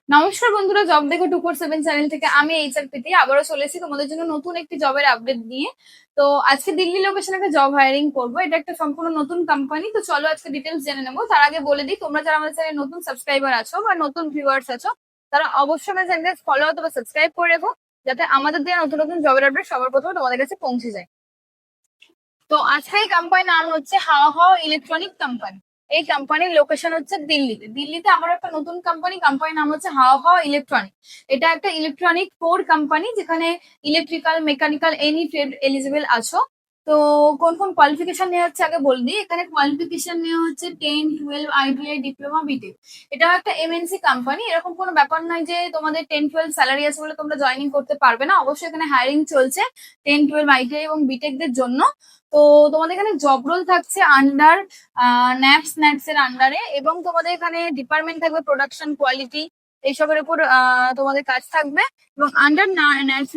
নমস্কার বন্ধুরা, জব দেখো 247 চ্যানেল থেকে আমি এইচআর প্রীতি আবারও চলে এসেছি তোমাদের জন্য নতুন একটি জবের আপডেট নিয়ে। তো আজকে দিল্লি লোকেশনে একটা জব হায়ারিং করবো, এটা একটা সম্পূর্ণ নতুন কোম্পানি। তো চলো আজকে ডিটেলস জেনে নেবো। তার আগে বলে দিই, তোমরা যারা আমাদের চ্যানেলে নতুন সাবস্ক্রাইবার আছো বা নতুন ভিউয়ার্স আছো, তারা অবশ্যই আমাদের চ্যানেলকে ফলো অথবা সাবস্ক্রাইব করে রেখো, যাতে আমাদের দেওয়া নতুন নতুন জবের আপডেট সবার প্রথমে তোমাদের কাছে পৌঁছে যায়। তো আজকে এই কোম্পানির নাম হচ্ছে হাওয়া হাওয়া ইলেকট্রনিক কোম্পানি। এই কোম্পানির লোকেশন হচ্ছে দিল্লিতে। দিল্লিতে আমার একটা নতুন কোম্পানির নাম হচ্ছে হাওয়া হাওয়া ইলেকট্রনিক। এটা একটা ইলেকট্রনিক কোর কোম্পানি, যেখানে electrical, mechanical any trade eligible আছো। তো কোন কোন কোয়ালিফিকেশন নেওয়া হচ্ছে আগে বল দিই। এখানে কোয়ালিফিকেশন নেওয়া হচ্ছে 10-12 ITI ডিপ্লোমা বিটেক। এটা একটা এমএনসি কোম্পানি। এরকম কোনো ব্যাপার নয় যে তোমাদের 10-12 স্যালারি আছে বলে তোমরা জয়েনিং করতে পারবে না। অবশ্যই এখানে হায়ারিং চলছে 10-12 ITI এবং বিটেকদের জন্য। তো তোমাদের এখানে জব রোল থাকছে আন্ডার ন্যাপস এর আন্ডারে, এবং তোমাদের এখানে ডিপার্টমেন্ট থাকবে প্রোডাকশন, কোয়ালিটি, এইসবের উপর তোমাদের কাজ থাকবে। এবং আন্ডার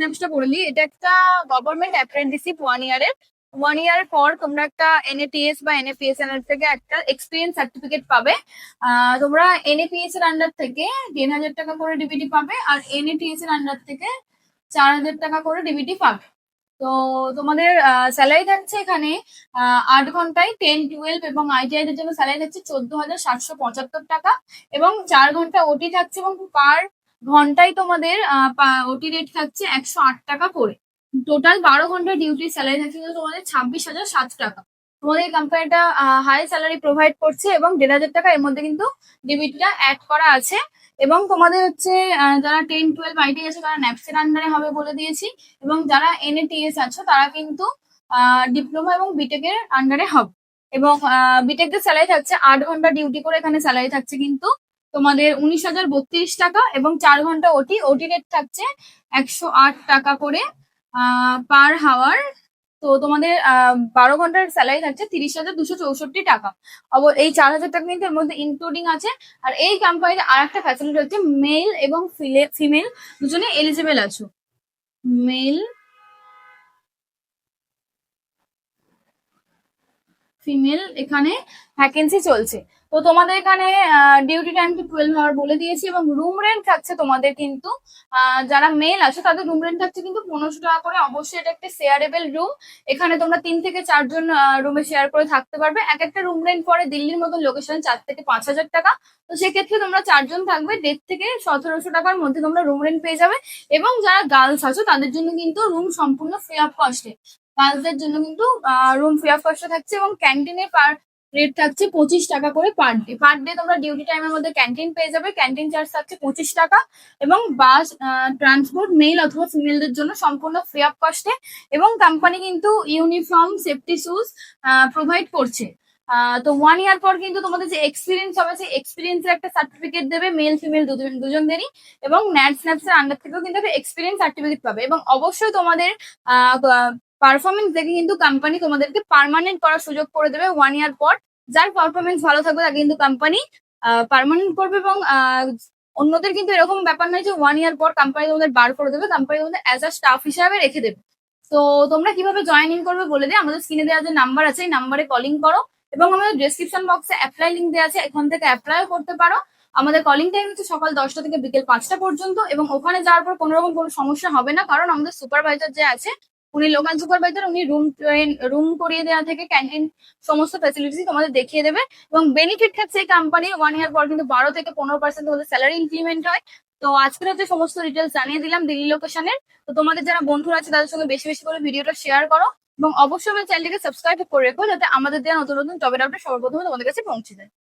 ন্যাপসটা পড়লি, এটা একটা গভর্নমেন্ট অ্যাপ্রেন্টিসশিপ 1 ইয়ারের। 1 ইয়ার পর তোমরা একটা NATS বা NAPS এর থেকে একটা এক্সপিরিয়েন্স সার্টিফিকেট পাবে। তোমরা NAPS এর আন্ডার থেকে 10,000 টাকা করে ডিবিটি পাবে, আর NATS এর আন্ডার থেকে 4,000 টাকা করে ডিবিটি পাবে। তো তোমাদের স্যালারি থাকছে এখানে 8 ঘন্টায় 10-12 এবং ITI দের জন্য স্যালারি থাকছে 14,775 টাকা, এবং 4 ঘন্টা ওটি থাকছে, এবং পার ঘন্টায় তোমাদের ওটি রেট থাকছে 108 টাকা করে। টোটাল 12 ঘন্টা ডিউটির স্যালারি থাকছে কিন্তু তোমাদের 26,007 টাকা। তোমাদের এই কোম্পানিটা হাই স্যালারি প্রোভাইড করছে, এবং 1,500 টাকা এর মধ্যে কিন্তু ডিবিটিটা অ্যাড করা আছে। এবং তোমাদের হচ্ছে যারা 10-12 ITI আছে তারা ন্যাপসের আন্ডারে হবে বলে দিয়েছি, এবং যারা NATS আছো তারা কিন্তু ডিপ্লোমা এবং বিটেকের আন্ডারে হবে। এবং বিটেকদের স্যালারি থাকছে 8 ঘন্টা ডিউটি করে, এখানে স্যালারি থাকছে কিন্তু তোমাদের 19,032 টাকা, এবং 4 ঘন্টা ওটি রেট থাকছে 108 টাকা করে পার হাওয়ার। তো তোমাদের 12 ঘন্টার স্যালারি থাকছে 30,264 টাকা। এই 4,000 টাকা কিন্তু এর মধ্যে ইনক্লুডিং আছে। আর এই কোম্পানিতে আর একটা ফ্যাসিলিটি হচ্ছে মেল এবং ফিমেল দুজনে এলিজিবল আছো। মেল ফিমেল এখানে ভ্যাকেন্সি চলছে। তো তোমাদের এখানে ডিউটি টাইম তো 12 আওয়ার বলে দিয়েছি, এবং রুম রেন্ট থাকছে তোমাদের কিন্তু যারা মেল আছে তাদের রুম রেন্ট থাকছে কিন্তু 1,500 টাকা করে। অবশ্যই এটা একটা শেয়ারেবল রুম। এখানে তোমরা 3 থেকে 4 জন রুমে শেয়ার করে থাকতে পারবে। এক একটা রুম রেন্ট পরে দিল্লির মতো লোকেশন 4 থেকে 5,000 টাকা। তো সেক্ষেত্রে তোমরা 4 জন থাকবে, 1,500 থেকে 1,700 টাকার মধ্যে তোমরা রুম রেন্ট পেয়ে যাবে। এবং যারা গার্লস আছো তাদের জন্য কিন্তু রুম সম্পূর্ণ ফ্রি অফ কস্টে। গার্লসদের জন্য কিন্তু রুম ফ্রি অফ কস্টে থাকছে, এবং ক্যান্টিনে পার রেট থাকছে 25 টাকা করে পার ডে তোমরা ডিউটি টাইমের মধ্যে ক্যান্টিন পেয়ে যাবে। ক্যান্টিন চার্জ থাকছে 25 টাকা, এবং বাস ট্রান্সপোর্ট মেল অথবা ফিমেলদের জন্য সম্পূর্ণ ফ্রি অফ কস্টে। এবং কোম্পানি কিন্তু ইউনিফর্ম, সেফটি শুজ প্রোভাইড করছে। তো 1 ইয়ার পর কিন্তু তোমাদের যে এক্সপিরিয়েন্স হবে, সেই এক্সপিরিয়েন্সের একটা সার্টিফিকেট দেবে মেল ফিমেল দুজনদেরই। এবং ন্যাপস এর আন্ডার থেকেও কিন্তু একটা এক্সপিরিয়েন্স সার্টিফিকেট পাবে। এবং অবশ্যই তোমাদের পারফরমেন্স দেখে কিন্তু কোম্পানি তোমাদেরকে পার্মানেন্ট করার সুযোগ করে দেবে 1 ইয়ার পর। যার পারফরমেন্স ভালো থাকবে তাকে কিন্তু কোম্পানি পার্মানেন্ট করবে। এবং অন্যদের কিন্তু এরকম ব্যাপার নয় যে 1 ইয়ার পর কোম্পানি তোমাদের বার করে দেবে, কোম্পানি তোমাদের অ্যাজ আ স্টাফ হিসাবে রেখে দেবে। তো তোমরা কিভাবে জয়েনিং করবে বলে দিই। আমাদের স্ক্রিনে দেওয়া যে নাম্বার আছে এই নাম্বারে কলিং করো, এবং আমাদের ডেসক্রিপশন বক্সে অ্যাপ্লাই লিঙ্ক দেওয়া আছে, এখান থেকে অ্যাপ্লাইও করতে পারো। আমাদের কলিং টাইম হচ্ছে সকাল 10টা থেকে বিকেল 5টা পর্যন্ত, এবং ওখানে যাওয়ার পর কোনো রকম কোনো সমস্যা হবে না, কারণ আমাদের সুপারভাইজার যে আছে উনি লোকাল সুপারভাইজার, উনি রুম করিয়ে দেওয়া থেকে ক্যান্টিন সমস্ত ফ্যাসিলিটি তোমাদের দেখিয়ে দেবে। এবং বেনিফিট থাকছে এই কোম্পানি 1 ইয়ার পর কিন্তু 12 থেকে 15% তোমাদের স্যালারি ইনক্রিমেন্ট হয়। তো আজকের হচ্ছে সমস্ত ডিটেলস জানিয়ে দিলাম দিল্লি লোকেশনের। তো তোমাদের যারা বন্ধুরা আছে তাদের সঙ্গে বেশি বেশি করে ভিডিওটা শেয়ার করো, এবং অবশ্যই চ্যানেলটিকে সাবস্ক্রাইব করে রেখো, যাতে আমাদের দেওয়া নতুন নতুন জবের আপডেট সবার প্রথমে তোমাদের কাছে পৌঁছে যায়।